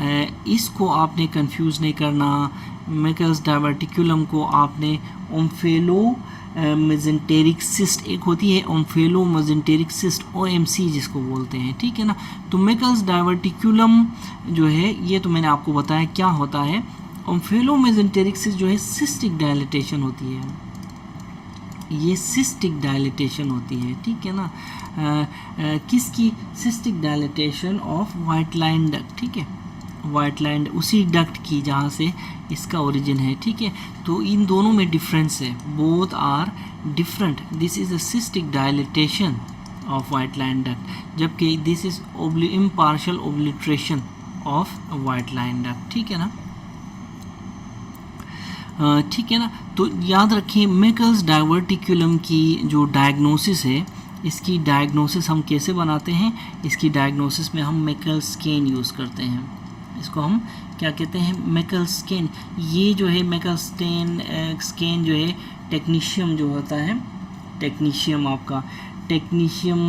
इसको आपने कंफ्यूज नहीं करना। मैकल्स डायवर्टिकुलम को आपने ओम्फेलो मेजेंटेरिक सिस्ट एक होती है, ओम्फेलो मेजेंटेरिक सिस्ट OMC जिसको बोलते हैं, ठीक है ना। तो मेकल्स डाइवर्टिकुलम जो है ये तो मैंने आपको बताया क्या होता है। ओम्फेलो मेजेंटेरिक सिस्ट जो है सिस्टिक डायलिटेशन होती है, ये सिस्टिक डायलिटेशन होती है, ठीक है ना। किसकी? Cystic dilatation of vitelline duct, ठीक है, व्हाइट लाइन उसी डक्ट की जहाँ से इसका ओरिजिन है, ठीक है। तो इन दोनों में डिफरेंस है, both are different. This is a cystic dilatation of vitelline duct, जबकि this is impartial obliteration of vitelline duct, ठीक है ना, ठीक है ना। तो याद रखें मेकल्स डाइवर्टिकुलम की जो डायग्नोसिस है, इसकी डायग्नोसिस हम कैसे बनाते हैं? इसकी डायग्नोसिस में हम मेकल स्कैन यूज़ करते हैं, इसको हम क्या कहते हैं? मेकल स्कैन। ये जो है मेकल स्कैन जो है टेक्नीशियम जो होता है, टेक्नीशियम आपका टेक्नीशियम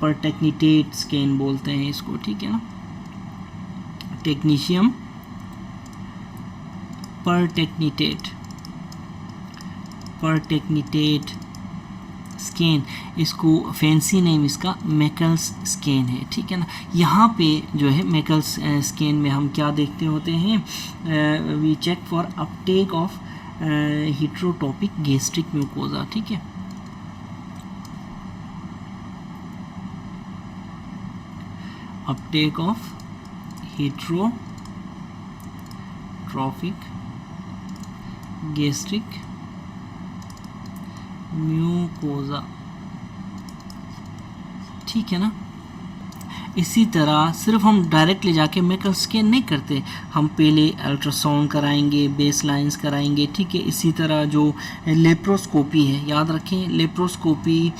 पर टेक्नीटेट स्कैन बोलते हैं इसको, ठीक है ना, टेक्नीशियम पर टेक्नीटेट स्कैन, इसको फैंसी नेम इसका मेकल्स स्कैन है, ठीक है ना। यहाँ पे जो है मेकल्स स्कैन में हम क्या देखते होते हैं? We check for uptake of heterotopic gastric mucosa, ठीक है, uptake of heterotopic gastric mucosa, ठीक है ना। इसी तरह सिर्फ हम डायरेक्ट ले जाके मेकल स्कैन नहीं करते, हम पहले अल्ट्रासाउंड कराएंगे, बेस लाइन्स कराएंगे, ठीक है। इसी तरह जो लेप्रोस्कोपी है, याद रखें लेप्रोस्कोपी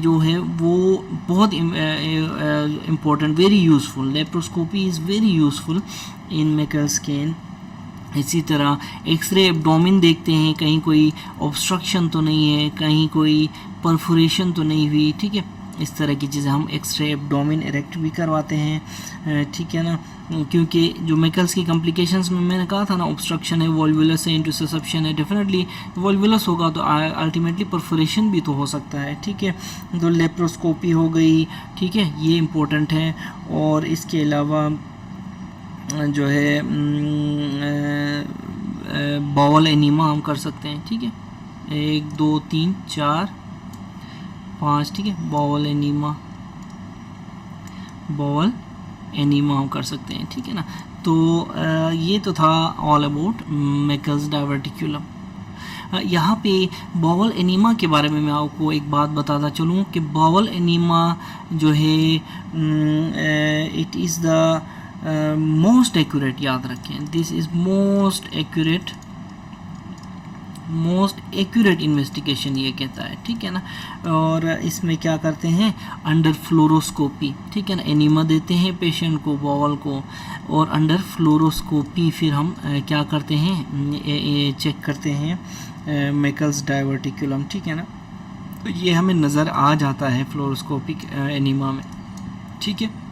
जो है वो बहुत important, very useful, laparoscopy is very useful in मेकल scan. इसी तरह एक्सरे एब्डोमेन देखते हैं, कहीं कोई ऑब्स्ट्रक्शन तो नहीं है, कहीं कोई परफोरेशन तो नहीं हुई, ठीक है। इस तरह की चीज़ें हम एक्सरे एब्डोमेन इरेक्ट भी करवाते हैं, ठीक है ना, क्योंकि जो मेकल्स की कॉम्प्लिकेशंस में मैंने कहा था ना, ऑब्स्ट्रक्शन है, वॉल्वुलस है, इंटरसेप्शन है, डेफिनेटली वॉल्वुलस होगा तो अल्टीमेटली परफोरेशन भी तो हो सकता है, ठीक है। तो लेप्रोस्कोपी हो गई, ठीक है, ये इम्पोर्टेंट है। और इसके अलावा जो है बाउल एनीमा हम कर सकते हैं, ठीक है, 1 2 3 4 5, ठीक है, बाउल एनीमा हम कर सकते हैं, ठीक है ना। तो ये तो था ऑल अबाउट मेकल्स डाइवर्टिकुलम। यहाँ पे बाउल एनीमा के बारे में मैं आपको एक बात बताता चलूँ कि बाउल एनीमा जो है it is the most accurate, याद रखें, this is most accurate investigation ये कहता है, ठीक है ना। और इसमें क्या करते हैं? अंडर फ्लोरोस्कोपी, ठीक है ना, एनीमा देते हैं पेशेंट को, बाउल को, और अंडर फ्लोरोस्कोपी फिर हम क्या करते हैं? चेक करते हैं मेकल्स डाइवर्टिकुलम, ठीक है ना। तो ये हमें नज़र आ जाता है फ्लोरोस्कोपिक एनीमा में, ठीक है।